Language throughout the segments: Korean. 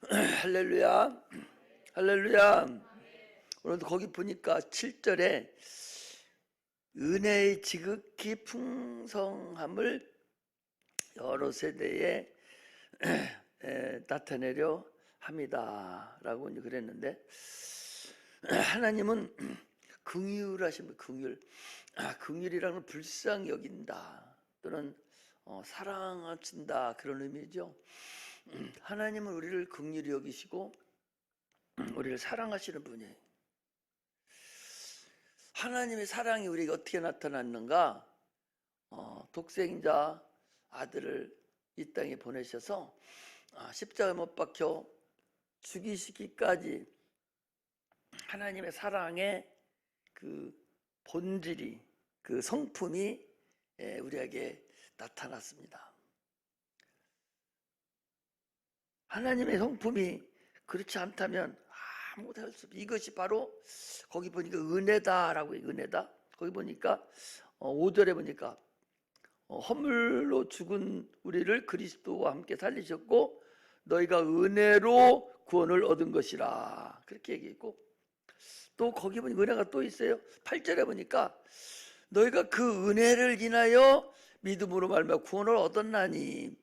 할렐루야, 할렐루야. 오늘도 거기 보니까 7절에 은혜의 지극히 풍성함을 여러 세대에 나타내려 합니다 라고 그랬는데, 하나님은 긍휼하신 분, 긍휼이라는 걸 불쌍히 여긴다 또는 사랑하신다, 그런 의미죠. 하나님은 우리를 긍휼히 여기시고 우리를 사랑하시는 분이에요. 하나님의 사랑이 우리에게 어떻게 나타났는가? 독생자 아들을 이 땅에 보내셔서 십자가에 못 박혀 죽이시기까지 하나님의 사랑의 그 본질이, 그 성품이 우리에게 나타났습니다. 하나님의 성품이 그렇지 않다면 아무것도 할 수 없어요. 이것이 바로 거기 보니까 은혜다라고 해요. 은혜다. 거기 보니까 5절에 보니까 허물로 죽은 우리를 그리스도와 함께 살리셨고 너희가 은혜로 구원을 얻은 것이라, 그렇게 얘기했고, 또 거기 보니까 은혜가 또 있어요. 8절에 보니까 너희가 그 은혜를 인하여 믿음으로 말미암아 구원을 얻었나니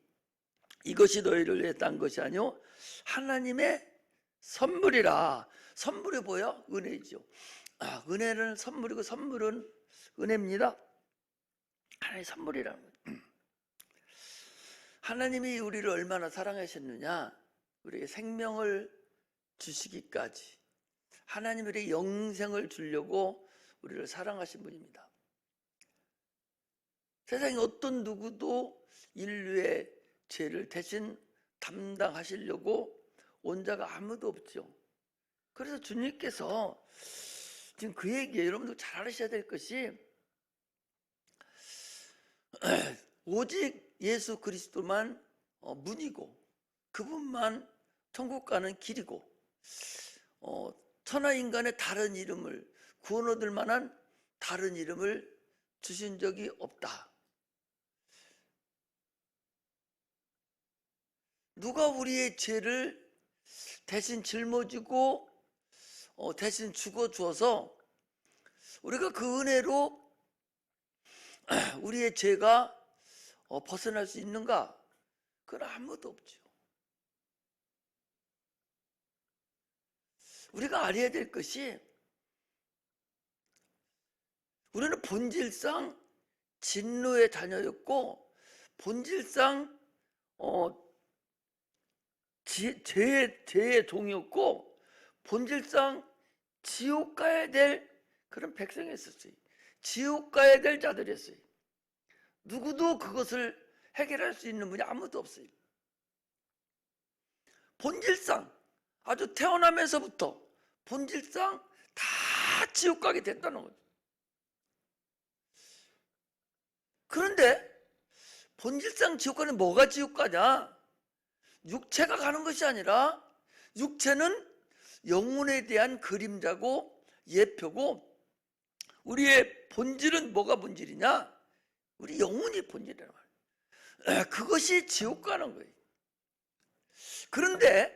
이것이 너희를 위해 딴 것이 아니요 하나님의 선물이라. 선물이 뭐야? 은혜죠. 은혜는 선물이고 선물은 은혜입니다. 하나님의 선물이라는 거예요. 하나님이 우리를 얼마나 사랑하셨느냐, 우리에게 생명을 주시기까지 하나님이 우리에게 영생을 주려고 우리를 사랑하신 분입니다. 세상에 어떤 누구도 인류의 죄를 대신 담당하시려고 온 자가 아무도 없죠. 그래서 주님께서 지금 그 얘기에 여러분들 잘 알으셔야 될 것이, 오직 예수 그리스도만 문이고 그분만 천국 가는 길이고, 천하 인간의 다른 이름을, 구원 얻을 만한 다른 이름을 주신 적이 없다. 누가 우리의 죄를 대신 짊어지고 대신 죽어주어서 우리가 그 은혜로 우리의 죄가 벗어날 수 있는가? 그건 아무도 없죠. 우리가 알아야 될 것이, 우리는 본질상 진노의 자녀였고 본질상 죄의 종이었고 본질상 지옥 가야 될 그런 백성이었어요. 지옥 가야 될 자들이었어요. 누구도 그것을 해결할 수 있는 분이 아무도 없어요. 본질상, 아주 태어나면서부터 본질상 다 지옥 가게 됐다는 거죠. 그런데 본질상 지옥 가는, 뭐가 지옥 가냐? 육체가 가는 것이 아니라, 육체는 영혼에 대한 그림자고 예표고, 우리의 본질은 뭐가 본질이냐? 우리 영혼이 본질이라는 말이에요. 그것이 지옥 가는 거예요. 그런데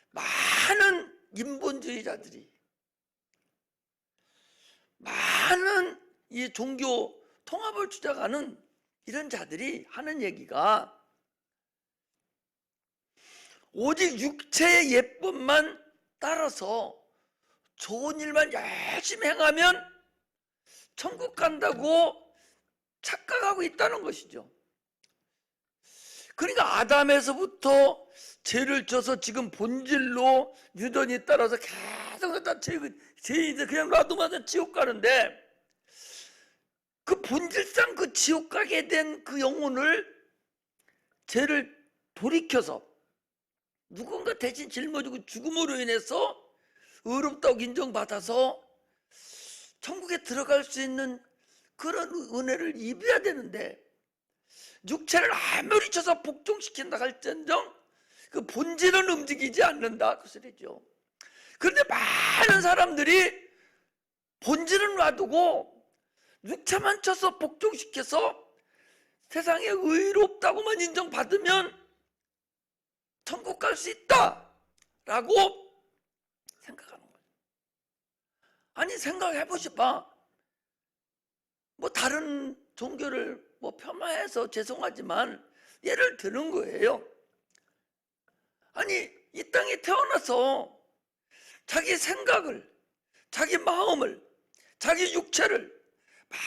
많은 인본주의자들이, 많은 이 종교 통합을 주장하는 이런 자들이 하는 얘기가, 오직 육체의 예법만 따라서 좋은 일만 열심히 행하면 천국 간다고 착각하고 있다는 것이죠. 그러니까 아담에서부터 죄를 져서 지금 본질로 유전이 따라서 계속 다 죄인들 그냥 놔두면 지옥 가는데, 그 본질상 그 지옥 가게 된 그 영혼을, 죄를 돌이켜서 누군가 대신 짊어지고 죽음으로 인해서 의롭다고 인정받아서 천국에 들어갈 수 있는 그런 은혜를 입어야 되는데, 육체를 아무리 쳐서 복종시킨다 할지언정 그 본질은 움직이지 않는다, 그 소리죠. 그런데 많은 사람들이 본질은 놔두고 육체만 쳐서 복종시켜서 세상에 의롭다고만 인정받으면 천국 갈 수 있다, 라고 생각하는 거예요. 아니 생각해 보시봐. 뭐 다른 종교를 뭐 폄하해서 죄송하지만 예를 드는 거예요. 아니 이 땅에 태어나서 자기 생각을, 자기 마음을, 자기 육체를 막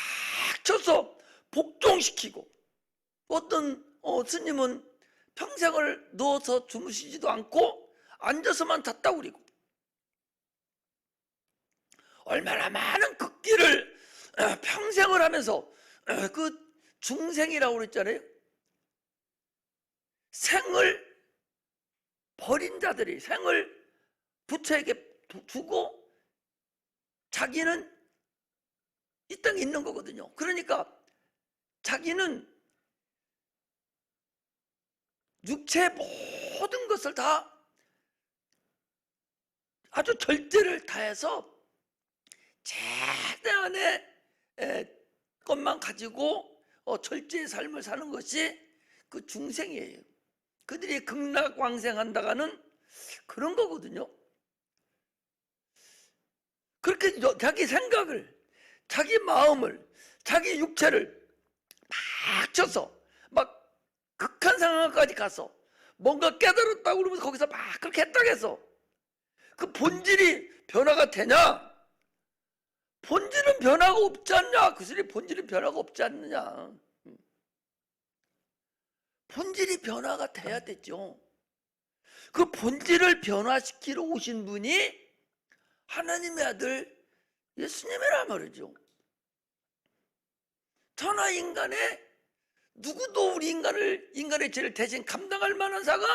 쳐서 복종시키고, 어떤 스님은 평생을 누워서 주무시지도 않고 앉아서만 잤다고 그리고, 얼마나 많은 극기를 평생을 하면서 그 중생이라고 그랬잖아요. 생을 버린 자들이 생을 부처에게 주고 자기는 이 땅에 있는 거거든요. 그러니까 자기는 육체의 모든 것을 다 아주 절제를 다해서 최대한의 것만 가지고 절제의 삶을 사는 것이 그 중생이에요. 그들이 극락왕생한다가는 그런 거거든요. 그렇게 자기 생각을, 자기 마음을, 자기 육체를 막 쳐서 막 극한 상황까지 가서 뭔가 깨달았다고 그러면서 거기서 막 그렇게 했다고 해서 그 본질이 변화가 되냐? 본질은 변화가 없지 않냐? 그 소리, 본질은 변화가 없지 않느냐? 본질이 변화가 돼야 되죠. 그 본질을 변화시키러 오신 분이 하나님의 아들 예수님이란 말이죠. 천하인간에 누구도 우리 인간의 죄를 대신 감당할 만한 자가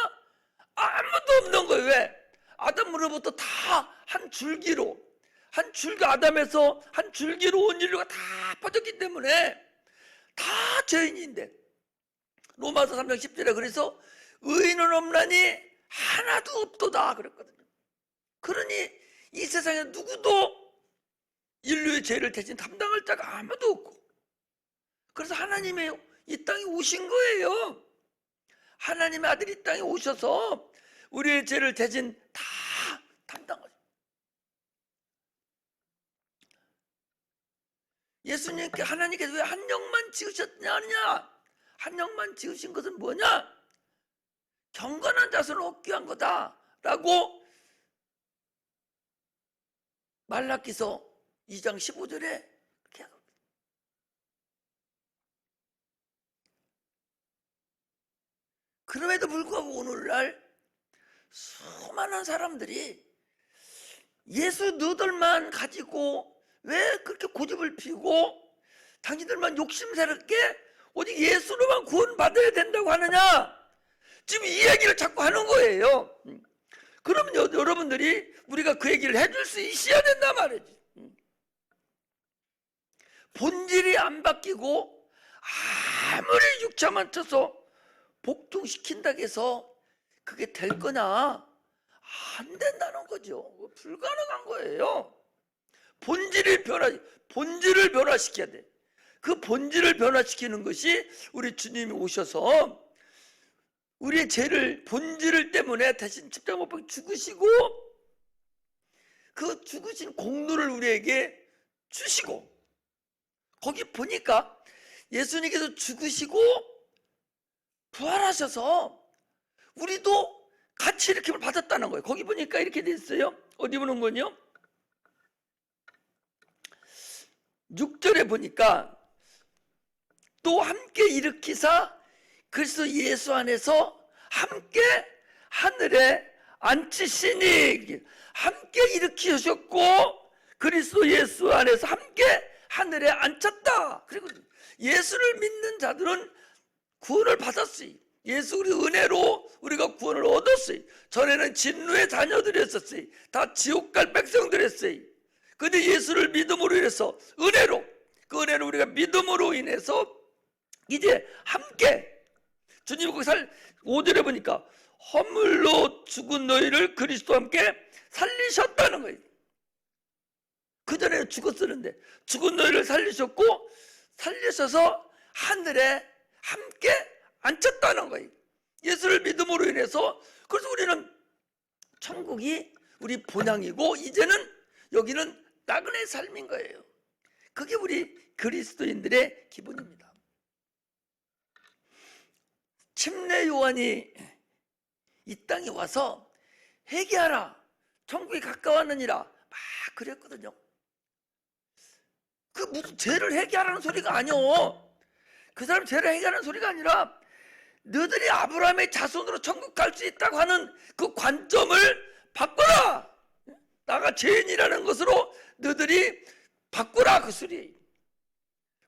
아무도 없는 거예요. 왜? 아담으로부터 다 한 줄기로, 한 줄기, 아담에서 한 줄기로 온 인류가 다 퍼졌기 때문에 다 죄인인데, 로마서 3장 10절에 그래서 의인은 없나니 하나도 없도다 그랬거든요. 그러니 이 세상에 누구도 인류의 죄를 대신 감당할 자가 아무도 없고, 그래서 하나님이 이 땅에 오신 거예요. 하나님의 아들이 이 땅에 오셔서 우리의 죄를 대신 다 담당하죠. 예수님께 하나님께서 왜 한 영만 지으셨냐 하느냐? 한 영만 지으신 것은 뭐냐? 경건한 자손을 얻기 위한 거다라고 말라기서 2장 15절에 그렇게 하고, 그럼에도 불구하고 오늘날 수많은 사람들이 예수 너들만 가지고 왜 그렇게 고집을 피우고 당신들만 욕심스럽게 오직 예수로만 구원받아야 된다고 하느냐? 지금 이 얘기를 자꾸 하는 거예요. 그러면 여러분들이 우리가 그 얘기를 해줄 수 있어야 된단 말이지. 본질이 안 바뀌고 아무리 육체만 쳐서 복종시킨다고 해서 그게 될 거냐? 안 된다는 거죠. 불가능한 거예요. 본질을 변화시켜야 돼. 그 본질을 변화시키는 것이 우리 주님이 오셔서 우리의 죄를, 본질을 때문에 대신 십자가 못 박혀 죽으시고 그 죽으신 공로를 우리에게 주시고, 거기 보니까 예수님께서 죽으시고 부활하셔서 우리도 같이 일으킴을 받았다는 거예요. 거기 보니까 이렇게 돼 있어요. 어디 보는 거요? 6절에 보니까 또 함께 일으키사 그리스도 예수 안에서 함께 하늘에 앉히시니, 함께 일으키셨고 그리스도 예수 안에서 함께 하늘에 앉혔다. 그리고 예수를 믿는 자들은 구원을 받았어요. 예수 우리 은혜로 우리가 구원을 얻었어요. 전에는 진노의 자녀들이었었어요. 다 지옥 갈 백성들이었어요. 근데 예수를 믿음으로 인해서 은혜로, 그 은혜를 우리가 믿음으로 인해서 이제 함께, 주님이 거기 5절에 보니까 허물로 죽은 너희를 그리스도와 함께 살리셨다는 거예요. 그전에는 죽었었는데 죽은 너희를 살리셨고 살리셔서 하늘에 함께 앉혔다는 거예요. 예수를 믿음으로 인해서. 그래서 우리는 천국이 우리 본향이고 이제는 여기는 나그네 삶인 거예요. 그게 우리 그리스도인들의 기본입니다. 침례 요한이 이 땅에 와서 회개하라, 천국이 가까웠느니라 막 그랬거든요. 그 무슨 죄를 회개하라는 소리가 아니오. 그 사람 죄를 회개하는 소리가 아니라 너희들이 아브라함의 자손으로 천국 갈 수 있다고 하는 그 관점을 바꿔라. 나가 죄인이라는 것으로 너희들이 바꾸라, 그 소리.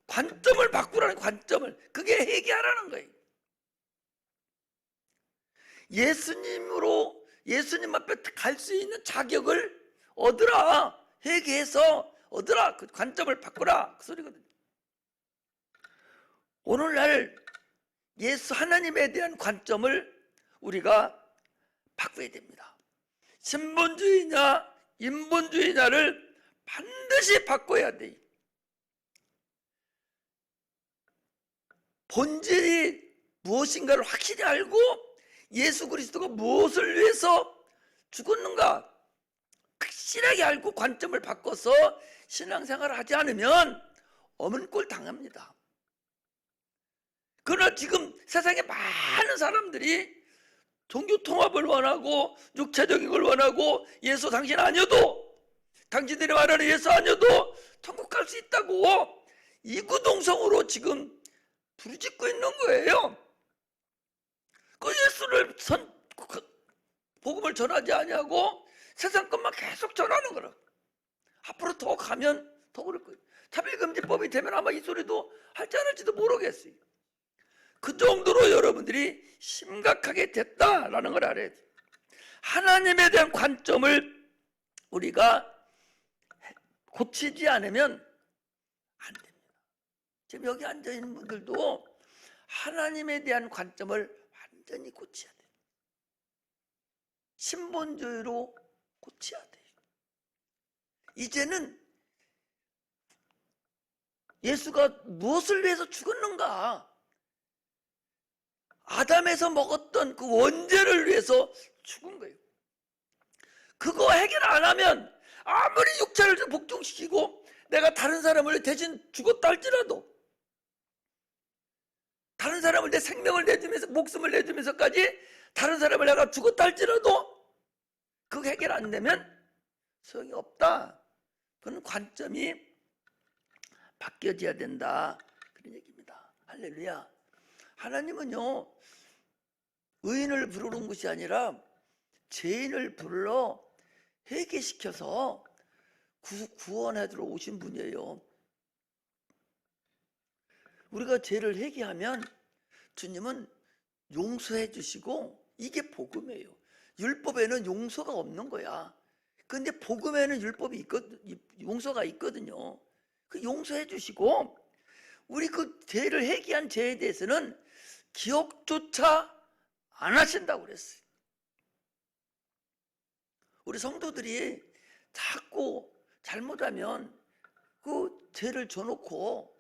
관점을 바꾸라는, 관점을. 그게 회개하라는 거예요. 예수님 앞에 갈 수 있는 자격을 얻으라. 회개해서 얻으라. 그 관점을 바꾸라, 그 소리거든요. 오늘날 예수 하나님에 대한 관점을 우리가 바꿔야 됩니다. 신본주의냐 인본주의냐를 반드시 바꿔야 돼. 본질이 무엇인가를 확실히 알고 예수 그리스도가 무엇을 위해서 죽었는가 확실하게 알고 관점을 바꿔서 신앙생활을 하지 않으면 어문꼴 당합니다. 그러나 지금 세상에 많은 사람들이 종교통합을 원하고 육체적인 걸 원하고 예수 당신 아니어도, 당신들이 말하는 예수 아니어도 천국 갈 수 있다고 이구동성으로 지금 부르짖고 있는 거예요. 그 예수를 복음을 전하지 아니하고 세상 것만 계속 전하는 거라. 앞으로 더 가면 더 그럴 거예요. 차별금지법이 되면 아마 이 소리도 할지 안 할지도 모르겠어요. 그 정도로 여러분들이 심각하게 됐다라는 걸 알아야 돼요. 하나님에 대한 관점을 우리가 고치지 않으면 안 됩니다. 지금 여기 앉아있는 분들도 하나님에 대한 관점을 완전히 고쳐야 돼요. 신본주의로 고쳐야 돼요. 이제는 예수가 무엇을 위해서 죽었는가? 아담에서 먹었던 그 원죄를 위해서 죽은 거예요. 그거 해결 안 하면 아무리 육체를 복종시키고 내가 다른 사람을 대신 죽었다 할지라도, 다른 사람을 내 생명을 내주면서 목숨을 내주면서까지 다른 사람을 내가 죽었다 할지라도 그거 해결 안 되면 소용이 없다. 그런 관점이 바뀌어져야 된다, 그런 얘기입니다. 할렐루야. 하나님은요 의인을 부르는 것이 아니라 죄인을 불러 회개시켜서 구원하도록 오신 분이에요. 우리가 죄를 회개하면 주님은 용서해 주시고, 이게 복음이에요. 율법에는 용서가 없는 거야. 근데 복음에는 율법이 용서가 있거든요. 그 용서해 주시고 우리 그 죄를 회개한 죄에 대해서는 기억조차 안 하신다고 그랬어요. 우리 성도들이 자꾸 잘못하면 그 죄를 져놓고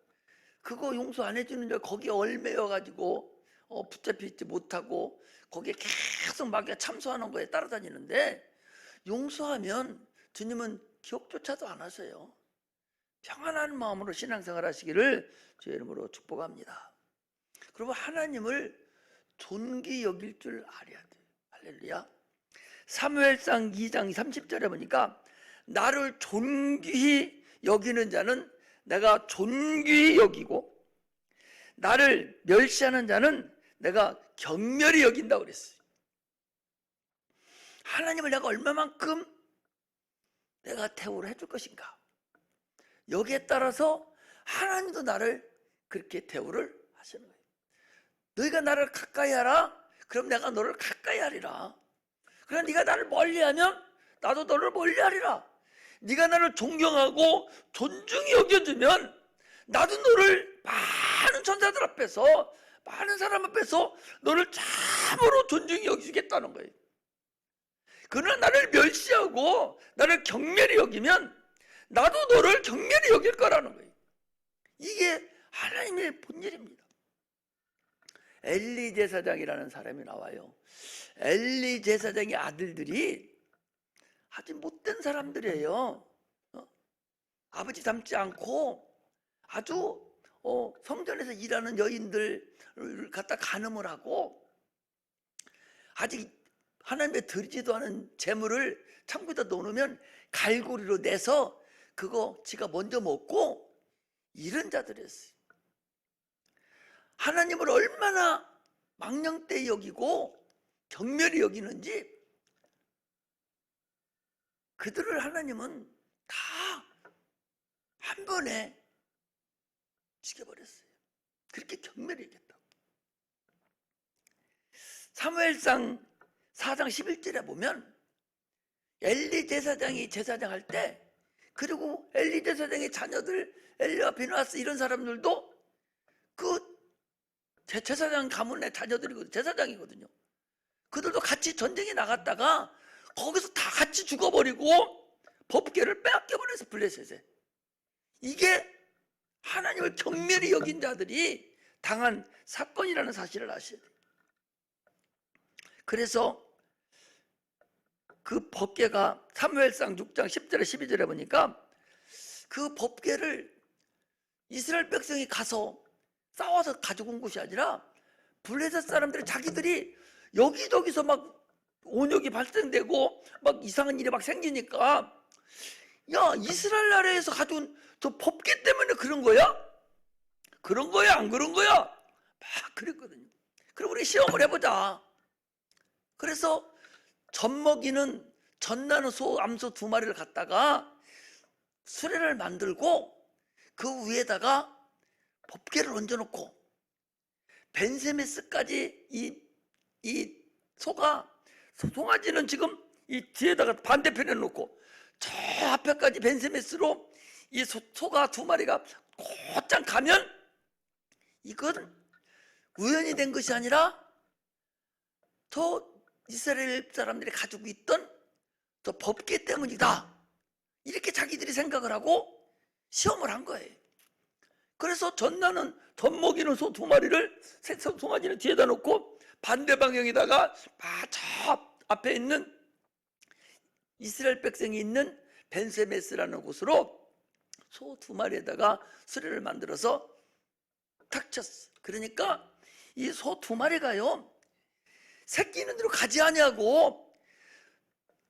그거 용서 안 해주는 줄 거기에 얽매여가지고 붙잡히지 못하고 거기에 계속 막 참소하는 거에 따라다니는데, 용서하면 주님은 기억조차도 안 하세요. 평안한 마음으로 신앙생활 하시기를 주의 이름으로 축복합니다. 그리고 하나님을 존귀 여길 줄 알아야 돼요. 할렐루야. 사무엘상 2장 30절에 보니까 나를 존귀히 여기는 자는 내가 존귀히 여기고 나를 멸시하는 자는 내가 경멸히 여긴다고 그랬어요. 하나님을 내가 얼마만큼 내가 대우를 해줄 것인가, 여기에 따라서 하나님도 나를 그렇게 대우를 하시는 거예요. 너희가 나를 가까이 하라, 그럼 내가 너를 가까이 하리라. 그럼 네가 나를 멀리하면 나도 너를 멀리하리라. 네가 나를 존경하고 존중히 여겨주면 나도 너를 많은 천사들 앞에서, 많은 사람 앞에서 너를 참으로 존중히 여기겠다는 거예요. 그러나 나를 멸시하고 나를 경멸히 여기면 나도 너를 경멸히 여길 거라는 거예요. 이게 하나님의 본질입니다. 엘리 제사장이라는 사람이 나와요. 엘리 제사장의 아들들이 아주 못된 사람들이에요. 아버지 닮지 않고 아주 성전에서 일하는 여인들을 갖다 간음을 하고 아직 하나님의 드리지도 않은 재물을 창고에다 넣어놓으면 갈고리로 내서 그거 지가 먼저 먹고 이런 자들이었어요. 하나님을 얼마나 망령되이 여기고 경멸히 여기는지 그들을 하나님은 다 한 번에 죽여버렸어요. 그렇게 경멸히 여겼다고. 사무엘상 4장 11절에 보면 엘리 제사장이 제사장 할 때, 그리고 엘리 제사장의 자녀들 엘리와 비누아스 이런 사람들도 그 제사장 가문의 자녀들이거든요. 제사장이거든요. 그들도 같이 전쟁에 나갔다가 거기서 다 같이 죽어버리고 법궤를 빼앗겨버려서 블레셋에. 이게 하나님을 경멸히 여긴 자들이 당한 사건이라는 사실을 아셔야 돼요. 그래서 그 법궤가 사무엘상 6장 10절에 12절에 보니까 그 법궤를 이스라엘 백성이 가서 싸워서 가지고 온 것이 아니라 블레셋 사람들이 자기들이 여기저기서 막 온역이 발생되고 막 이상한 일이 막 생기니까, 야, 이스라엘 나라에서 가져온 저 법궤 때문에 그런 거야? 그런 거야? 안 그런 거야? 막 그랬거든요. 그럼 우리 시험을 해보자. 그래서 젖먹이는 젖나는 소, 암소 2마리를 갖다가 수레를 만들고 그 위에다가 법궤를 얹어놓고 벤세메스까지 이 소가, 송아지는 지금 이 뒤에다가 반대편에 놓고 저 앞에까지 벤세메스로 이 소가 2마리가 곧장 가면 이건 우연히 된 것이 아니라 저 이스라엘 사람들이 가지고 있던 저 법궤 때문이다. 이렇게 자기들이 생각을 하고 시험을 한 거예요. 그래서 전나는 젖먹이는 소 2마리를 송아지는 뒤에다 놓고 반대 방향에다가 저 앞에 있는 이스라엘 백성이 있는 벤세메스라는 곳으로 소 2마리에다가 수레를 만들어서 탁 쳤어. 그러니까 이 소 2마리가요 새끼 있는 대로 가지 아니하고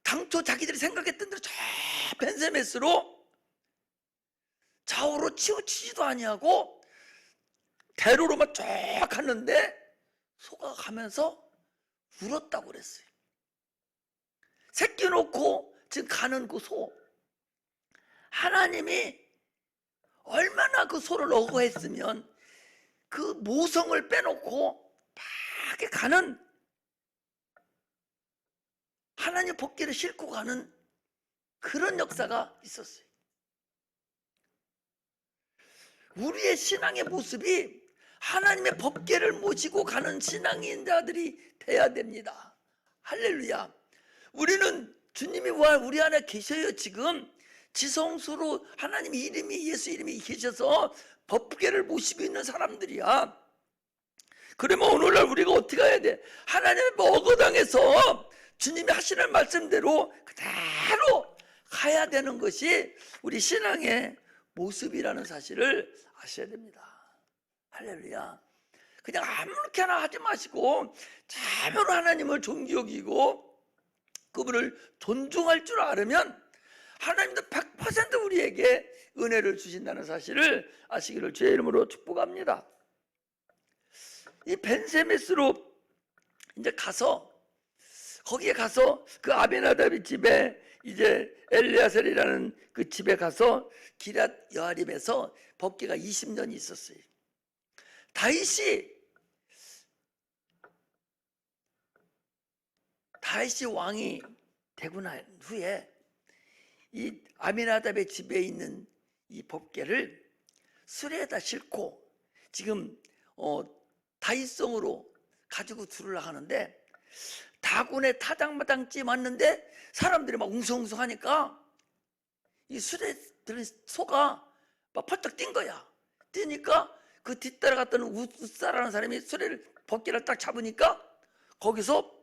당초 자기들이 생각했던 대로 저 벤세메스로 좌우로 치우치지도 아니하고 대로로만 쫙 갔는데 소가 가면서 울었다고 그랬어요. 새끼 놓고 지금 가는 그 소, 하나님이 얼마나 그 소를 억울했으면 그 모성을 빼놓고 막 가는, 하나님 법궤를 싣고 가는 그런 역사가 있었어요. 우리의 신앙의 모습이 하나님의 법궤를 모시고 가는 신앙인자들이 돼야 됩니다. 할렐루야. 우리는 주님이 우리 안에 계셔요. 지금 지성소로 하나님 이름이, 예수 이름이 계셔서 법궤를 모시고 있는 사람들이야. 그러면 오늘날 우리가 어떻게 해야 돼? 하나님의 먹어당해서 주님이 하시는 말씀대로 그대로 가야 되는 것이 우리 신앙의 모습이라는 사실을 아셔야 됩니다. 할렐루야. 그냥 아무렇게나 하지 마시고 참으로 하나님을 존귀 여기고 그분을 존중할 줄 알으면 하나님도 100% 우리에게 은혜를 주신다는 사실을 아시기를 주의 이름으로 축복합니다. 이 벤세메스로 이제 가서, 거기에 가서 그 아벤하답의 집에, 이제 엘리아셀이라는 그 집에 가서 기럇 여아림에서 법궤가 20년이 있었어요. 다윗이 왕이 되고 난 후에 이 아미나답의 집에 있는 이 법궤를 수레에다 싣고 지금 다윗성으로 가지고 들으려 하는데, 다군의 타작마당쯤 왔는데 사람들이 막 웅성웅성하니까 이 수레 들은 소가 막 펄쩍 뛴 거야. 뛰니까 그 뒤따라갔던 웃사라는 사람이 수레를, 법궤를 딱 잡으니까 거기서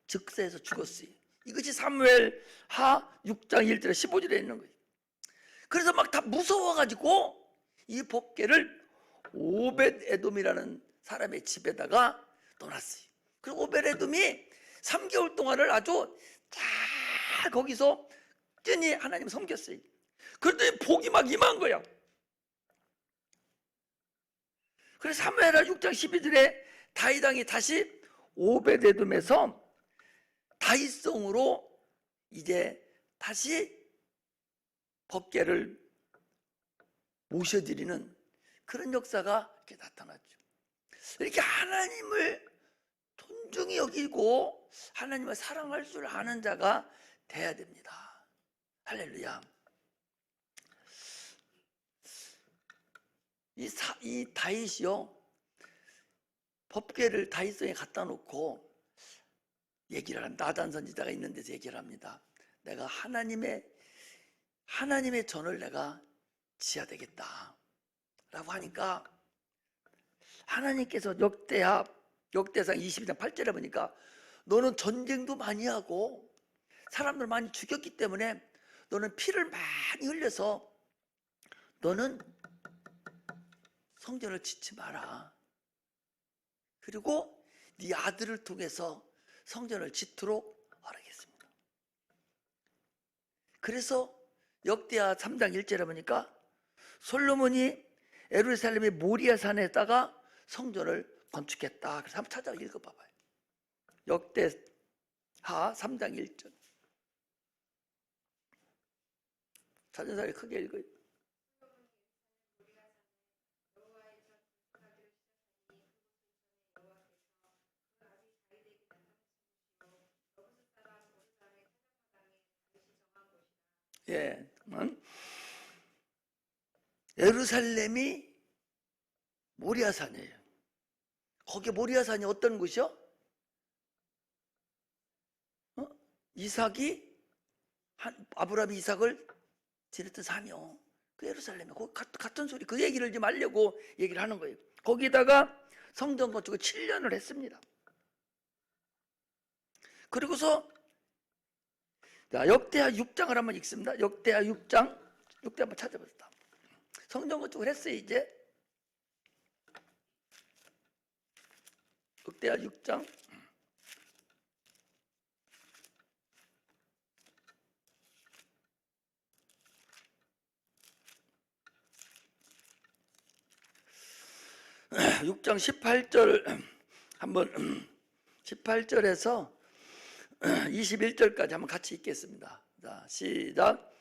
즉사해서 죽었어요. 이것이 사무엘 하 6장 1절에 15절에 있는 거예요. 그래서 막 다 무서워가지고 이 법궤를 오벳 에돔이라는 사람의 집에다가 넣어놨어요. 그리고 오벳 에돔이 3개월 동안을 아주 잘 거기서 끈히 하나님을 섬겼어요. 그랬더니 복이 막 임한 거야. 그래서 사무엘하 6장 12절에 다윗 왕이 다시 오벳 에돔에서 다윗성으로 이제 다시 법궤를 모셔드리는 그런 역사가 이렇게 나타났죠. 이렇게 하나님을 존중히 여기고 하나님을 사랑할 줄 아는 자가 돼야 됩니다. 할렐루야. 이 다윗이요, 법궤를 다윗성에 갖다 놓고 얘기를 한 나단 선지자가 있는 데서 얘기를 합니다. 내가 하나님의 전을 내가 지어야 되겠다 라고 하니까 하나님께서 역대상 22장 8절에 보니까 너는 전쟁도 많이 하고 사람들 많이 죽였기 때문에 너는 피를 많이 흘려서 너는 성전을 짓지 마라. 그리고 네 아들을 통해서 성전을 짓도록 하겠습니다. 그래서 역대하 3장 1절에 보니까 솔로몬이 예루살렘의 모리아산에다가 성전을 건축했다. 그래서 한번 찾아 읽어봐봐요. 역대하 3장 1절. 찾은 사람이 크게 읽어요. 예, 예루살렘이 모리아산이에요. 거기 모리아산이 어떤 곳이요? 아브라함이 이삭을 지냈던 산이요. 그 예루살렘에 같은 소리, 그 얘기를 좀 하려고 얘기를 하는 거예요. 거기다가 성전 건축을 7년을 했습니다. 그리고서 역대하 6장을 한번 읽습니다. 역대하 6장 한번 찾아보세요. 성전 건축을 했어요. 이제 역대하 6장 (6장) 18절 한번 18절에서 21절까지 한번 같이 읽겠습니다. 자, 시작.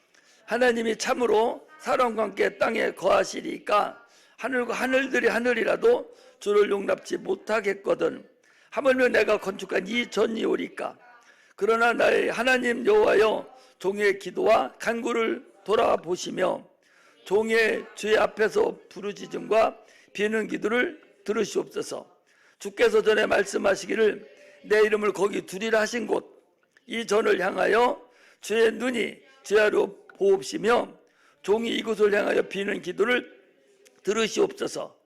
하나님이 참으로 사람과 함께 땅에 거하시리까 하늘과 하늘들이 하늘이라도 주를 용납지 못하겠거든. 하물며 내가 건축한 이 전이 오리까. 그러나 나의 하나님 여호와여, 종의 기도와 간구를 돌아보시며 종의 주의 앞에서 부르짖음과 비는 기도를 들으시옵소서. 주께서 전에 말씀하시기를 내 이름을 거기 두리라 하신 곳 이 전을 향하여 주의 눈이 주야로 보옵시며 종이 이곳을 향하여 비는 기도를 들으시옵소서.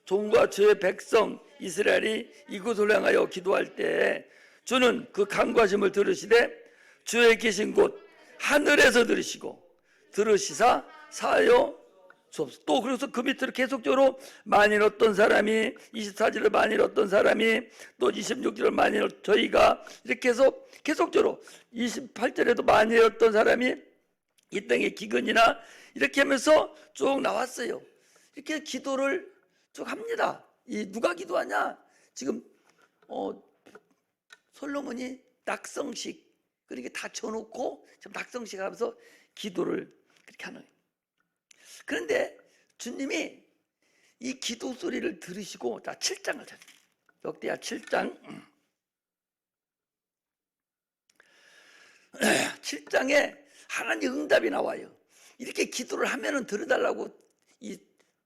종과 주의 백성 이스라엘이 이곳을 향하여 기도할 때에 주는 그 간구하심을 들으시되 주의 계신 곳 하늘에서 들으시사 사하여 주옵소서. 또 그래서 그 밑으로 계속적으로 많이 얻던 사람이 24절을 많이 얻던 사람이 또 26절을 많이 얻 저희가 이렇게 해서 계속적으로 28절에도 많이 얻던 사람이 이 땅의 기근이나 이렇게 하면서 쭉 나왔어요. 이렇게 기도를 쭉 합니다. 이 누가 기도하냐? 지금 솔로몬이 낙성식 그렇게 다 쳐놓고 지금 낙성식 하면서 기도를 그렇게 하는 거예요. 그런데 주님이 이 기도 소리를 들으시고 7장을 찾아요. 역대하 7장 7장에 하나님 응답이 나와요. 이렇게 기도를 하면은 들어달라고 이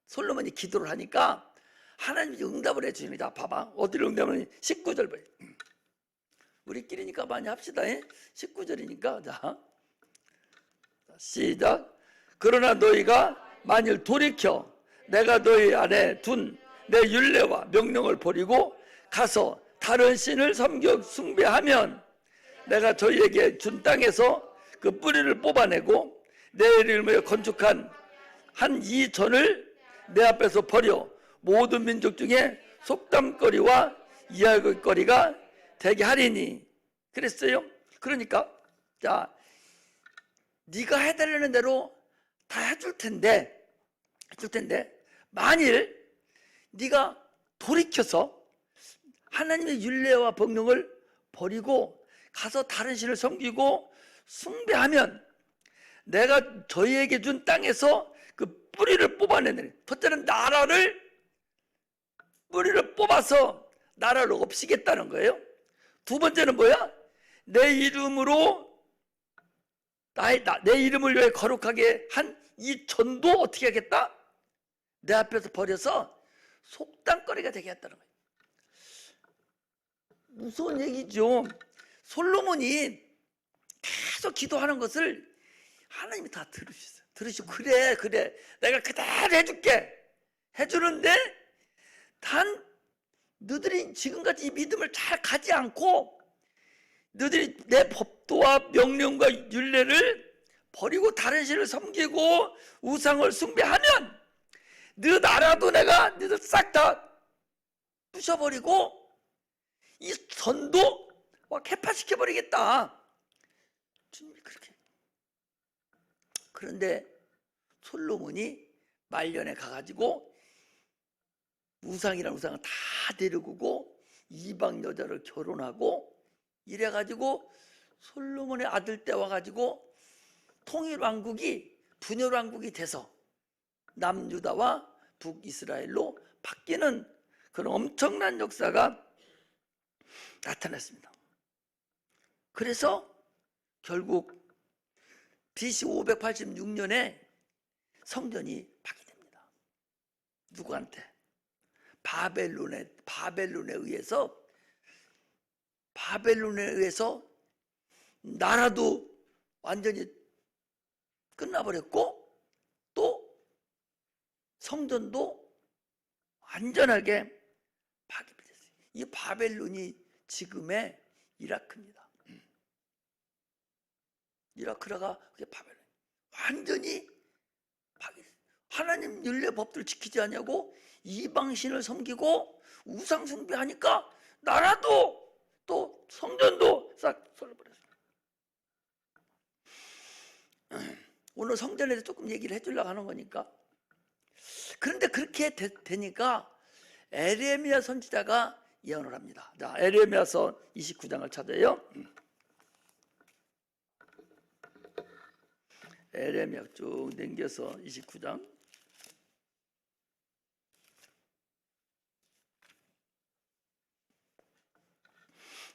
솔로몬이 기도를 하니까 하나님이 응답을 해주십니다. 봐봐. 어디를 응답을 19절 봐요. 우리끼리니까 많이 합시다. 19절이니까 자 시작. 그러나 너희가 만일 돌이켜 내가 너희 안에 둔 내 율례와 명령을 버리고 가서 다른 신을 섬겨 숭배하면 내가 저희에게 준 땅에서 그 뿌리를 뽑아내고 내 이름을 건축한 한 이 전을 내 앞에서 버려 모든 민족 중에 속담거리와 이야기거리가 되게 하리니 그랬어요. 그러니까 자, 네가 해달라는 대로 다 해줄 텐데 만일 네가 돌이켜서 하나님의 율례와 법령을 버리고 가서 다른 신을 섬기고 숭배하면 내가 저희에게 준 땅에서 그 뿌리를 뽑아내는, 첫째는 뿌리를 뽑아서 나라를 없애겠다는 거예요. 두 번째는 뭐야? 내 이름을 위해 거룩하게 한 이 전도 어떻게 하겠다? 내 앞에서 버려서 속담거리가 되게 했다는 거예요. 무서운 얘기죠. 솔로몬이 계속 기도하는 것을 하나님이 다 들으시고 그래 내가 그대로 해주는데 단 너희들이 지금까지 이 믿음을 잘 가지 않고 너희들이 내 법도와 명령과 율례를 버리고 다른 신을 섬기고 우상을 숭배하면 너 나라도 내가 너희들 싹 다 부셔버리고 이 전도와 개파시켜버리겠다. 주님이 그렇게. 그런데 솔로몬이 말년에 가가지고 우상이라는 우상을 다 데리고 이방 여자를 결혼하고 이래가지고 솔로몬의 아들 때 와가지고 통일왕국이 분열왕국이 돼서 남유다와 북이스라엘로 바뀌는 그런 엄청난 역사가 나타났습니다. 그래서 결국 BC 586년에 성전이 파괴됩니다. 누구한테? 바벨론에 의해서 나라도 완전히 끝나버렸고 또 성전도 완전하게 파괴됐어요. 이 바벨론이 지금의 이라크입니다. 이라크라가 그게 바벨론 완전히 파괴됐어요. 하나님 율례 법들을 지키지 않냐고 이방신을 섬기고 우상 숭배하니까 나라도 또 성전도 싹 쏠려버렸어요. 오늘 성전에 대해서 조금 얘기를 해주려고 하는 거니까. 그런데 그렇게 되니까 에레미야 선지자가 예언을 합니다. 자, 에레미야서 29장을 찾아요. 에레미야 쭉 넘겨서 29장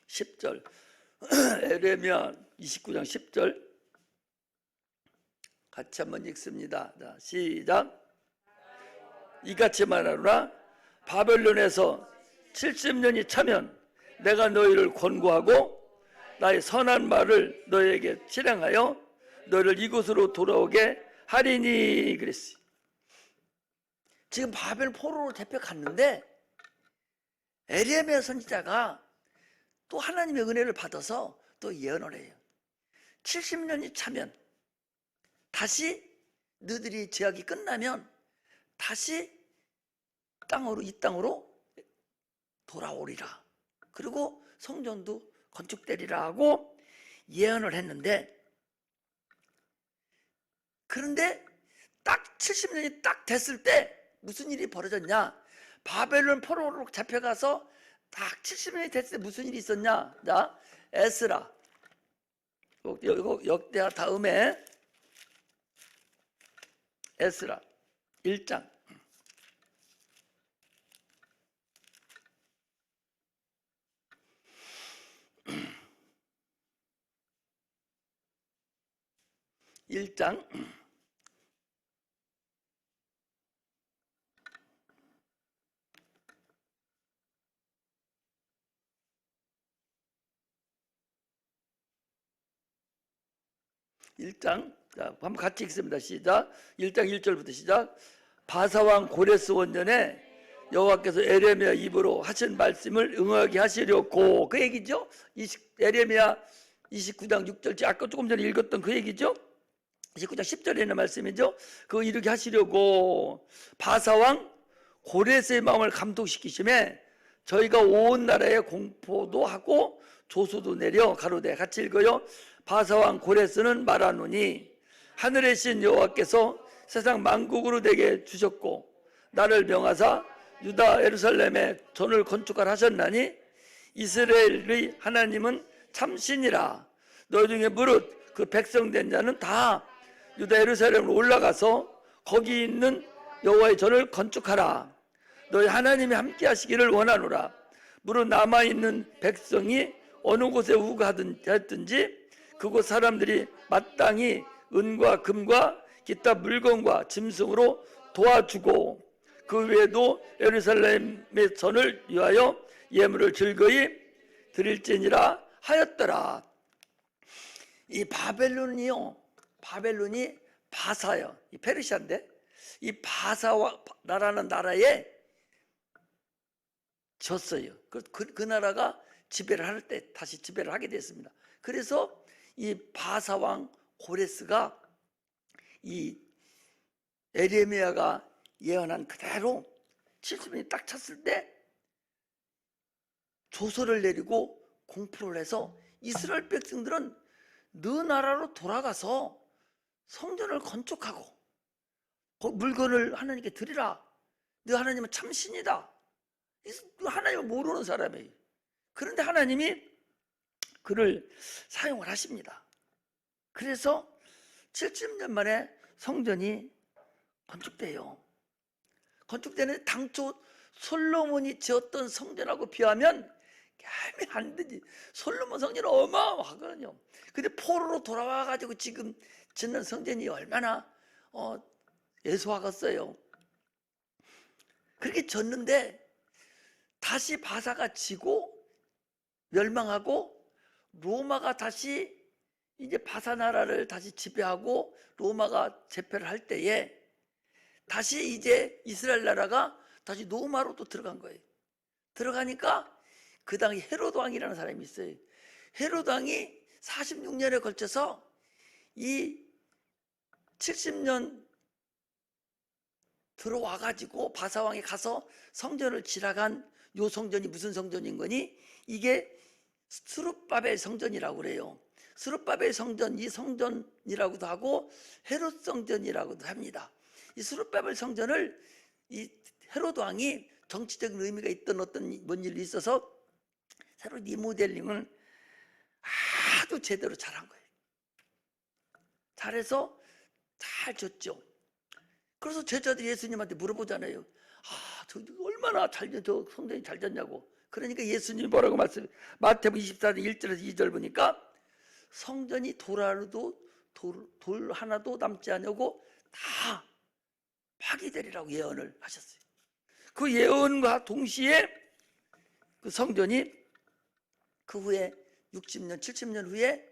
10절 에레미야 29장 10절 같이 한번 읽습니다. 자, 시작. 이같이 말하노라 바벨론에서 70년이 차면 내가 너희를 권고하고 나의 선한 말을 너희에게 실행하여 너희를 이곳으로 돌아오게 하리니 그랬어요. 지금 바벨 포로로 잡혀갔는데 에레미야 선지자가 또 하나님의 은혜를 받아서 또 예언을 해요. 70년이 차면 다시 너희들이 제약이 끝나면 다시 이 땅으로 돌아오리라. 그리고 성전도 건축되리라 하고 예언을 했는데, 그런데 딱 70년이 딱 됐을 때 무슨 일이 벌어졌냐? 바벨론 포로로 잡혀가서 딱 70년이 됐을 때 무슨 일이 있었냐? 자, 에스라 역대하 다음에 에스라 1장 1장 1장 자, 한번 같이 읽습니다. 시작. 1장 1절부터 시작. 바사왕 고레스 원년에 여호와께서 에레미야 입으로 하신 말씀을 응하게 하시려고, 그 얘기죠. 에레미야 29장 6절, 아까 조금 전에 읽었던 그 얘기죠. 29장 10절에 있는 말씀이죠. 그거 이렇게 하시려고 바사왕 고레스의 마음을 감독시키심에 저희가 온 나라에 공포도 하고 조소도 내려 가로되, 같이 읽어요. 바사왕 고레스는 말하노니 하늘의 신 여호와께서 세상 만국으로 내게 주셨고 나를 명하사 유다 예루살렘에 전을 건축하라 하셨나니 이스라엘의 하나님은 참신이라. 너희 중에 무릇 그 백성된 자는 다 유다 예루살렘으로 올라가서 거기 있는 여호와의 전을 건축하라. 너희 하나님이 함께 하시기를 원하노라. 무릇 남아있는 백성이 어느 곳에 우거하든지 그곳 사람들이 마땅히 은과 금과 기타 물건과 짐승으로 도와주고 그 외에도 예루살렘의 전을 위하여 예물을 즐거이 드릴지니라 하였더라. 이 바벨론이 바사요. 이 페르시아인데 이 바사와 나라는 나라에 졌어요. 그 나라가 지배를 할 때 다시 지배를 하게 됐습니다. 그래서 이 바사왕 고레스가 이 에레미야가 예언한 그대로 70년이 딱 찼을 때 조서를 내리고 공포를 해서 이스라엘 백성들은 너 나라로 돌아가서 성전을 건축하고 그 물건을 하나님께 드리라. 너 하나님은 참신이다. 하나님을 모르는 사람이에요. 그런데 하나님이 그를 사용을 하십니다. 그래서 70년 만에 성전이 건축돼요. 건축되는데 당초 솔로몬이 지었던 성전하고 비하면 감이 안 되지. 솔로몬 성전은 어마어마하거든요. 근데 포로로 돌아와가지고 지금 짓는 성전이 얼마나 예소하겠어요. 그렇게 졌는데 다시 바사가 지고 멸망하고 로마가 다시 이제 바사 나라를 다시 지배하고 로마가 제패를 할 때에 다시 이제 이스라엘 나라가 다시 로마로 또 들어간 거예요. 들어가니까 그 당시 헤로드 왕이라는 사람이 있어요. 헤로드 왕이 46년에 걸쳐서 이 70년 들어와가지고 바사왕이 가서 성전을 지나간 요 성전이 무슨 성전인 거니? 이게 스룹바벨 성전이라고 그래요. 스룹바벨 성전, 이 성전이라고도 하고 헤롯 성전이라고도 합니다. 이 스룹바벨 성전을 이 헤롯 왕이 정치적인 의미가 있던 어떤 뭔 일이 있어서 새로 리모델링을 아주 제대로 잘한 거예요. 잘해서 잘 졌죠. 그래서 제자들이 예수님한테 물어보잖아요. 저 얼마나 저 성전이 잘 졌냐고. 그러니까 예수님이 뭐라고 말씀해? 마태복음 24장 1절에서 2절 보니까 성전이 돌 하나도 남지 않냐고 다 파괴되리라고 예언을 하셨어요. 그 예언과 동시에 그 성전이 그 후에 60년, 70년 후에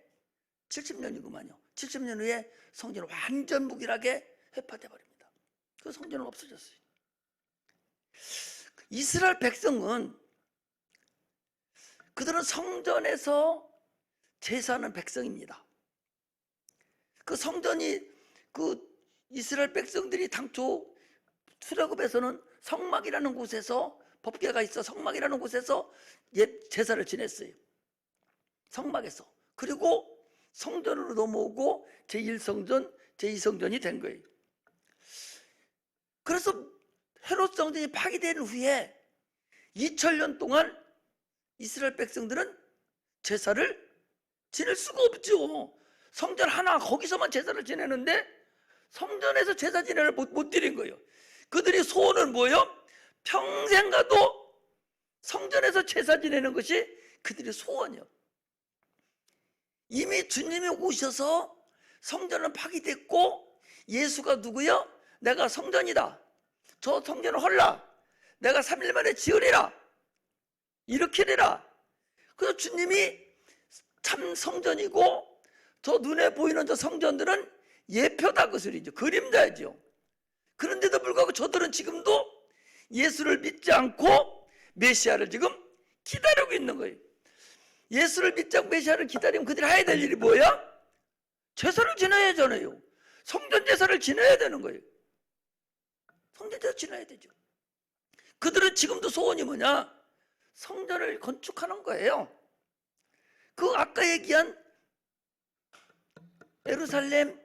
70년이구만요. 70년 후에 성전은 완전 무기력하게 회파돼 버립니다. 그 성전은 없어졌어요. 이스라엘 백성은 그들은 성전에서 제사하는 백성입니다. 그 성전이 그 이스라엘 백성들이 당초 출애굽에서는 성막이라는 곳에서 법궤가 있어 성막이라는 곳에서 제사를 지냈어요. 성막에서. 그리고 성전으로 넘어오고 제1성전, 제2성전이 된 거예요. 그래서 헤롯 성전이 파괴된 후에 2000년 동안 이스라엘 백성들은 제사를 지낼 수가 없죠. 성전 하나 거기서만 제사를 지내는데 성전에서 제사 지내를 못 드린 거예요. 그들이 소원은 뭐예요? 평생 가도 성전에서 제사 지내는 것이 그들의 소원이요. 이미 주님이 오셔서 성전은 파괴됐고 예수가 누구요? 내가 성전이다. 저 성전을 헐라. 내가 3일 만에 지으리라. 일으키리라. 그래서 주님이 참 성전이고 저 눈에 보이는 저 성전들은 예표다 그 소리죠. 그림자죠. 그런데도 불구하고 저들은 지금도 예수를 믿지 않고 메시아를 지금 기다리고 있는 거예요. 예수를 믿자고 메시아를 기다리면 그들이 해야 될 일이 뭐야? 제사를 지내야 하잖아요. 성전 제사를 지내야 되는 거예요. 성전 제사 지내야 되죠. 그들은 지금도 소원이 뭐냐? 성전을 건축하는 거예요. 그 아까 얘기한 예루살렘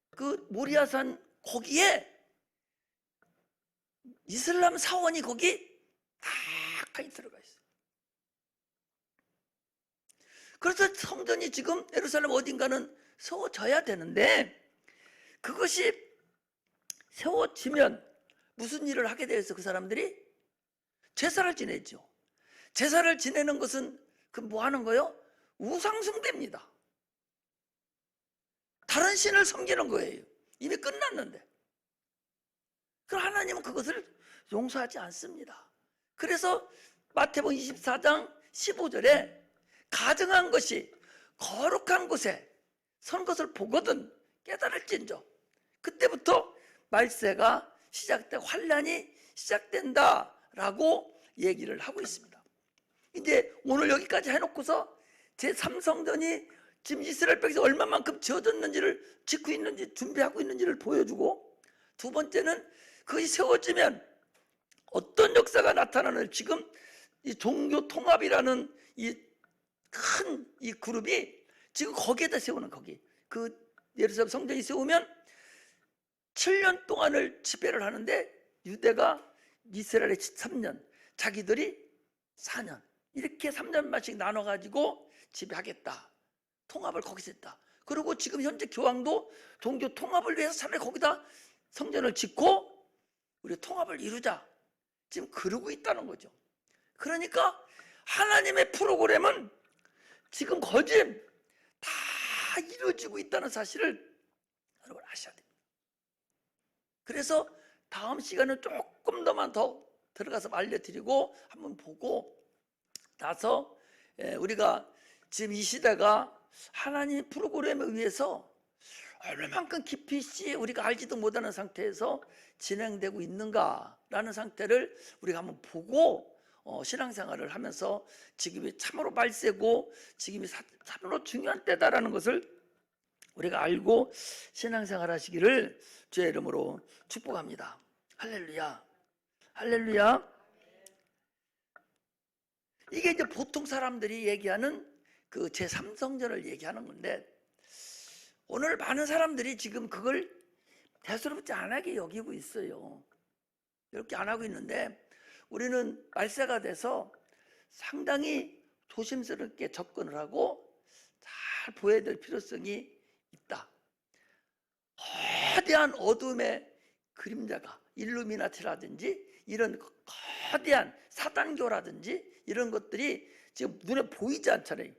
그 모리아산 거기에 이슬람 사원이 거기 딱 들어가 있어요. 그래서 성전이 지금 예루살렘 어딘가는 세워져야 되는데, 그것이 세워지면 무슨 일을 하게 되어서 그 사람들이 제사를 지내죠. 제사를 지내는 것은 그 뭐 하는 거요? 우상숭배입니다. 다른 신을 섬기는 거예요. 이미 끝났는데. 그럼 하나님은 그것을 용서하지 않습니다. 그래서 마태복음 24장 15절에 가증한 것이 거룩한 곳에 선 것을 보거든 깨달을진저, 그때부터 말세가 시작되고 환란이 시작된다라고 얘기를 하고 있습니다. 이제 오늘 여기까지 해놓고서 제3성전이 지금 이스라엘 백성이 얼마만큼 지어졌는지를 짓고 있는지 준비하고 있는지를 보여주고, 두 번째는 그것이 세워지면 어떤 역사가 나타나는, 지금 이 종교 통합이라는 이 큰 이 그룹이 지금 거기에다 세우는, 거기 그 예루살렘 성전이 세우면 7년 동안을 지배를 하는데 유대가 이스라엘의 3년, 자기들이 4년, 이렇게 3년만씩 나눠가지고 지배하겠다. 통합을 거기서 했다. 그리고 지금 현재 교황도 종교 통합을 위해서 차라리 거기다 성전을 짓고 우리 통합을 이루자, 지금 그러고 있다는 거죠. 그러니까 하나님의 프로그램은 지금 거짓 다 이루어지고 있다는 사실을 여러분 아셔야 됩니다. 그래서 다음 시간은 조금 더 들어가서 알려드리고 한번 보고 나서 우리가 지금 이 시대가 하나님 프로그램에 의해서 얼마만큼 깊이 있이 우리가 알지도 못하는 상태에서 진행되고 있는가라는 상태를 우리가 한번 보고 신앙생활을 하면서 지금이 참으로 말세고 지금이 참으로 중요한 때다라는 것을 우리가 알고 신앙생활 하시기를 주의 이름으로 축복합니다. 할렐루야, 할렐루야. 이게 이제 보통 사람들이 얘기하는 그 제3성전을 얘기하는 건데, 오늘 많은 사람들이 지금 그걸 대수롭지 않게 여기고 있어요. 이렇게 안 하고 있는데, 우리는 말세가 돼서 상당히 조심스럽게 접근을 하고 잘 보여야 될 필요성이 있다. 거대한 어둠의 그림자가, 일루미나티라든지 이런 거대한 사단교라든지 이런 것들이 지금 눈에 보이지 않잖아요.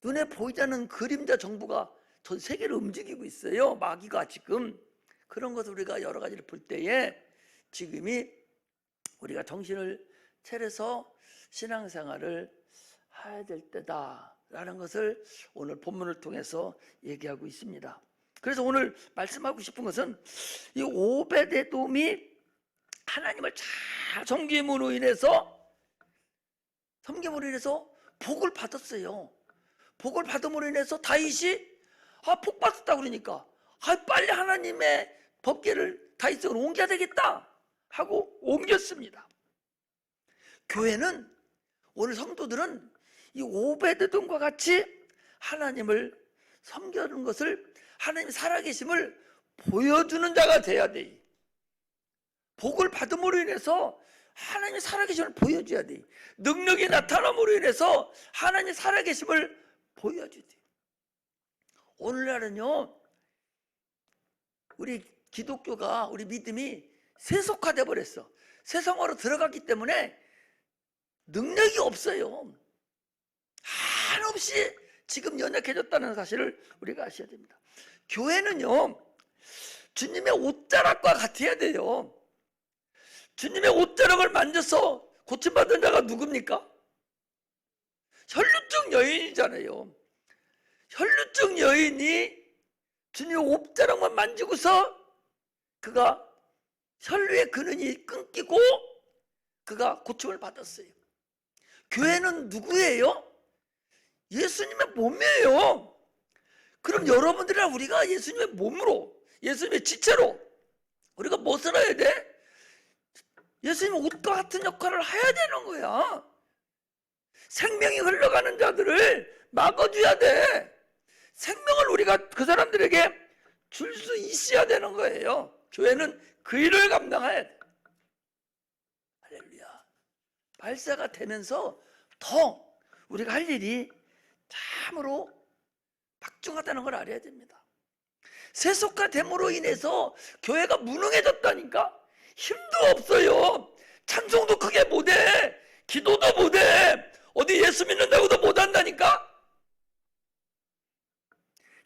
눈에 보이지 않는 그림자 정부가 전 세계를 움직이고 있어요. 마귀가 지금. 그런 것을 우리가 여러 가지를 볼 때에 지금이 우리가 정신을 차려서 신앙생활을 해야 될 때다라는 것을 오늘 본문을 통해서 얘기하고 있습니다. 그래서 오늘 말씀하고 싶은 것은 이 오벳에돔이 하나님을 잘 섬김으로 인해서 복을 받았어요. 복을 받음으로 인해서 다윗이 복 받았다 그러니까 빨리 하나님의 법궤를 다윗으로 옮겨야 되겠다 하고 옮겼습니다. 교회는, 오늘 성도들은 이 오베드돔과 같이 하나님을 섬기는 것을, 하나님 살아계심을 보여주는 자가 돼야 돼. 복을 받음으로 인해서 하나님의 살아계심을 보여줘야 돼. 능력이 나타남으로 인해서 하나님의 살아계심을 보여줘야 돼. 오늘날은요, 우리 기독교가, 우리 믿음이 세속화돼 버렸어. 세상으로 들어갔기 때문에 능력이 없어요. 한없이 지금 연약해졌다는 사실을 우리가 아셔야 됩니다. 교회는요, 주님의 옷자락과 같아야 돼요. 주님의 옷자락을 만져서 고침받은 자가 누굽니까? 혈루증 여인이잖아요. 혈루증 여인이 주님의 옷자락만 만지고서 그가 혈루의 근원이 끊기고 그가 고침을 받았어요. 교회는 누구예요? 예수님의 몸이에요. 그럼 여러분들이랑 우리가 예수님의 몸으로, 예수님의 지체로 우리가 무엇을 해야 돼? 예수님 옷과 같은 역할을 해야 되는 거야. 생명이 흘러가는 자들을 막아줘야 돼. 생명을 우리가 그 사람들에게 줄 수 있어야 되는 거예요. 교회는 그 일을 감당해야 돼. 할렐루야. 발사가 되면서 더 우리가 할 일이 참으로 막중하다는 걸 알아야 됩니다. 세속화됨으로 인해서 교회가 무능해졌다니까. 힘도 없어요. 찬송도 크게 못해. 기도도 못해. 어디 예수 믿는다고도 못한다니까.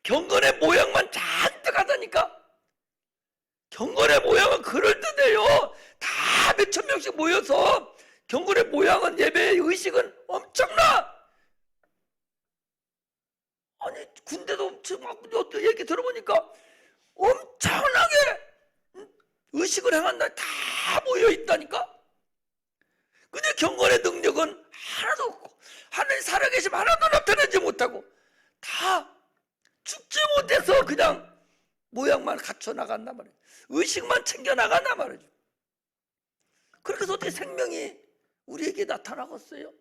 경건의 모양만 잔뜩 하다니까. 경건의 모양은 그럴듯해요. 다 몇천 명씩 모여서 경건의 모양은, 예배의 의식은 엄청나. 아니 군대도 얘기 들어보니까 엄청나게 의식을 행한다 다 모여 있다니까. 근데 경건의 능력은 하나도 없고 하나님 살아계심 하나도 나타내지 못하고 다 죽지 못해서 그냥 모양만 갖춰 나간단 말이에요. 의식만 챙겨 나간단 말이죠. 그렇게 해서 어떻게 생명이 우리에게 나타나겠어요?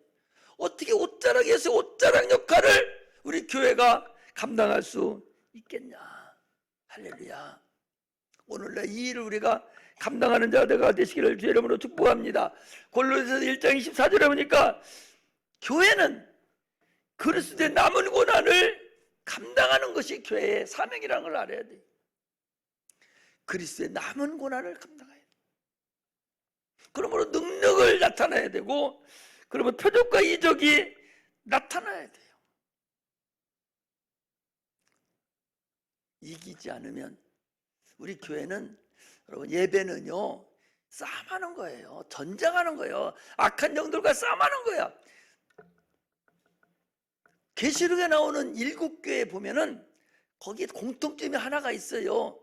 어떻게 옷자락, 예수 옷자락 역할을 우리 교회가 감당할 수 있겠냐. 할렐루야. 오늘날 이 일을 우리가 감당하는 자가 되시기를 주의 이름으로 축복합니다. 골로새서 1장 24절에 보니까 교회는 그리스도의 남은 고난을 감당하는 것이 교회의 사명이라는 걸 알아야 돼요. 그리스도의 남은 고난을 감당해야 돼요. 그러므로 능력을 나타내야 되고, 그러면 표적과 이적이 나타나야 돼요. 이기지 않으면 우리 교회는, 여러분, 예배는요 싸움하는 거예요. 전쟁하는 거예요. 악한 영들과 싸움하는 거야. 계시록에 나오는 7교회 보면은 거기에 공통점이 하나가 있어요.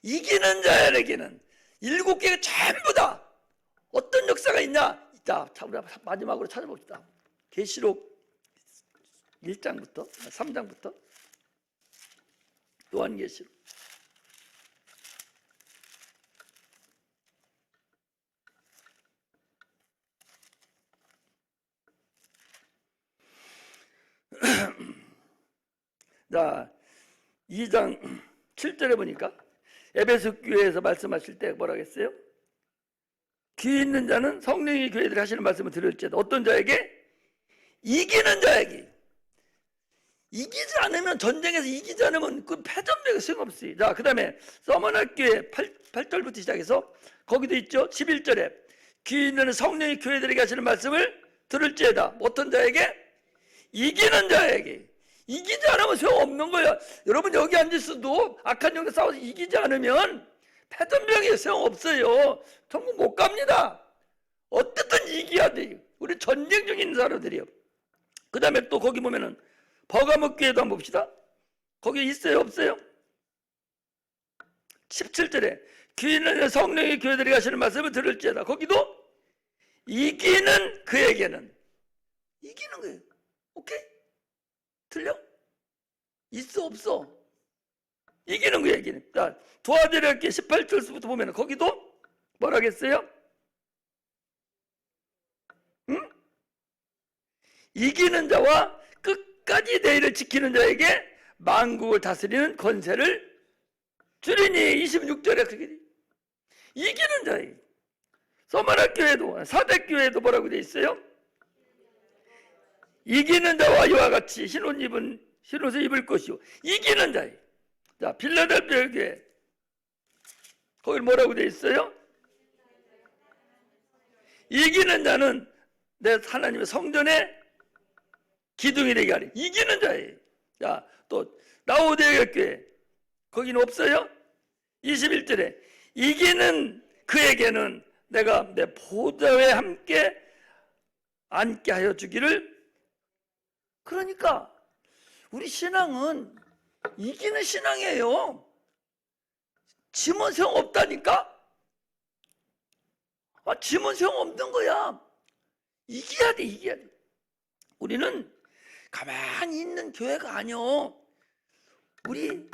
이기는 자에게는 7개가 전부 다 어떤 역사가 있냐. 자, 우리 마지막으로 찾아봅시다. 계시록 1장부터 3장부터 요한계시록. 자, 2장 7절에 보니까 에베소 교회에서 말씀하실 때 뭐라고 했어요? 귀 있는 자는 성령이 교회들이 하시는 말씀을 들을지어다. 어떤 자에게? 이기는 자에게. 이기지 않으면, 전쟁에서 이기지 않으면 그 패전배가 소용없어요. 자, 그 다음에 서머나교회 8절부터 시작해서 거기도 있죠. 11절에 귀 있는 성령이 교회들에게 하시는 말씀을 들을지어다. 어떤 자에게? 이기는 자에게. 이기지 않으면 소용없는 거야. 여러분 여기 앉아서도 악한 영과 싸워서 이기지 않으면 패전병에 소용없어요. 천국 못 갑니다. 어쨌든 이겨야 돼요. 우리 전쟁 중에 있는 사람들이요. 그 다음에 또 거기 보면은 버가모 교회도 한번 봅시다. 거기 있어요 없어요? 17절에 귀 있는 성령이 교회들이 하시는 말씀을 들을지어다. 거기도 이기는 그에게는. 이기는 거예요. 오케이? 틀려? 있어 없어? 이기는 그에게는. 자, 도와드릴게 18절부터 보면 거기도 뭐라겠어요? 응? 이기는 자와 끝까지 내 일을 지키는 자에게 만국을 다스리는 권세를 주리니. 26절에 그게 이기는 자에게. 서머나 교회도, 사대교회도 뭐라고 돼 있어요? 이기는 자와 이와 같이 흰옷을 입을 것이요. 이기는 자에게. 자, 필라델피아 교회 거기 뭐라고 돼 있어요? 이기는 자는 내 하나님의 성전의 기둥이 되게 하리. 이기는 자예요. 자, 또 라오디게아 교회 거기는 없어요? 21절에 이기는 그에게는 내가 내 보좌에 함께 앉게 하여 주기를. 그러니까 우리 신앙은 이기는 신앙이에요. 짐은 소용없다니까. 짐은 소용없는 거야. 이겨야 돼, 이겨야 돼. 우리는 가만히 있는 교회가 아니요. 우리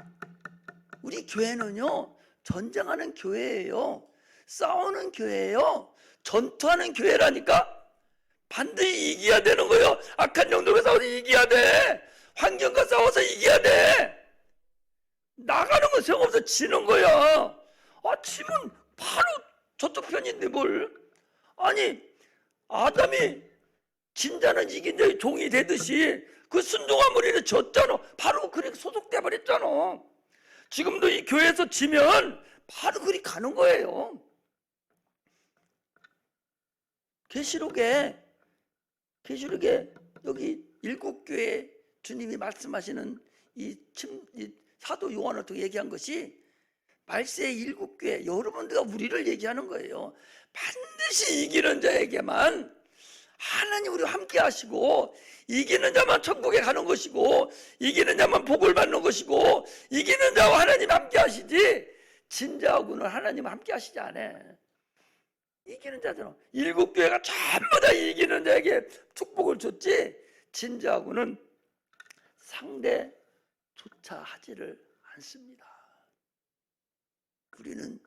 교회는요, 전쟁하는 교회예요. 싸우는 교회예요. 전투하는 교회라니까. 반드시 이겨야 되는 거예요. 악한 영들과 싸워서 이겨야 돼. 환경과 싸워서 이겨야 돼. 나가는 건 소용없어. 지는 거야. 지면 바로 저쪽 편인데 뭘. 아니, 아담이 진자는 이긴 자의 종이 되듯이 그 순종한 머리를 졌잖아. 바로 그렇게 소속돼 버렸잖아. 지금도 이 교회에서 지면 바로 그리 가는 거예요. 계시록에 여기 일곱 교회 주님이 말씀하시는 이 사도 요한을 통해 얘기한 것이 말세의 일곱 교회, 여러분들과 우리를 얘기하는 거예요. 반드시 이기는 자에게만 하나님 우리와 함께 하시고, 이기는 자만 천국에 가는 것이고, 이기는 자만 복을 받는 것이고, 이기는 자와 하나님 함께 하시지, 진자하고는 하나님 함께 하시지 않아. 이기는 자들은 일곱 교회가 전부 다 이기는 자에게 축복을 줬지, 진자하고는 상대조차 하지를 않습니다. 우리는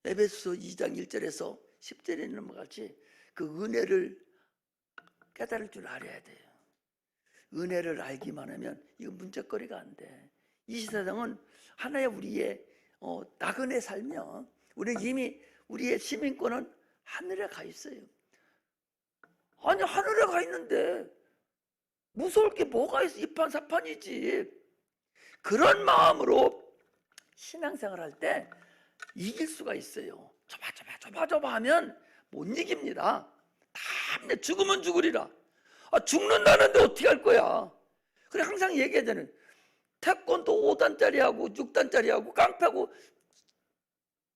에베소서 2장 1절에서 10절에 있는 것 같이 그 은혜를 깨달을 줄 알아야 돼요. 은혜를 알기만 하면 이거 문제거리가 안 돼. 이 세상은 하나의 우리의 나그네 살면 우리 이미 우리의 시민권은 하늘에 가 있어요. 아니, 하늘에 가 있는데 무서울 게 뭐가 있어? 이판사판이지. 그런 마음으로 신앙생활 할 때 이길 수가 있어요. 좁아 하면 못 이깁니다. 다 죽으면 죽으리라. 죽는다는데 어떻게 할 거야? 그래, 항상 얘기하잖아요. 태권도 5단짜리하고 6단짜리하고 깡패하고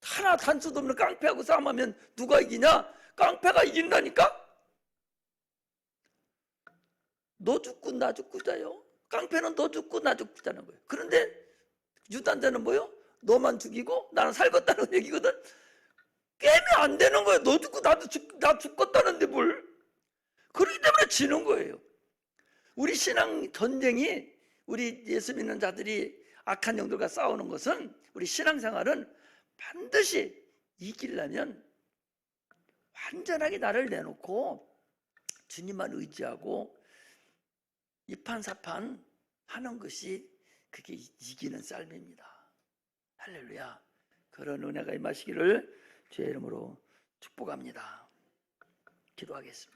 하나 단수도 없는 깡패하고 싸움하면 누가 이기냐? 깡패가 이긴다니까? 너 죽고 나 죽고자요. 깡패는 너 죽고 나 죽자는 거예요. 그런데 유단자는 뭐요? 너만 죽이고 나는 살겠다는 얘기거든. 깨면 안 되는 거예요. 너 죽고 나 죽겠다는데 뭘. 그렇기 때문에 지는 거예요. 우리 신앙 전쟁이, 우리 예수 믿는 자들이 악한 영들과 싸우는 것은, 우리 신앙생활은 반드시 이기려면 완전하게 나를 내놓고 주님만 의지하고 이판사판 하는 것이 그게 이기는 삶입니다. 할렐루야. 그런 은혜가 임하시기를 주의 이름으로 축복합니다. 기도하겠습니다.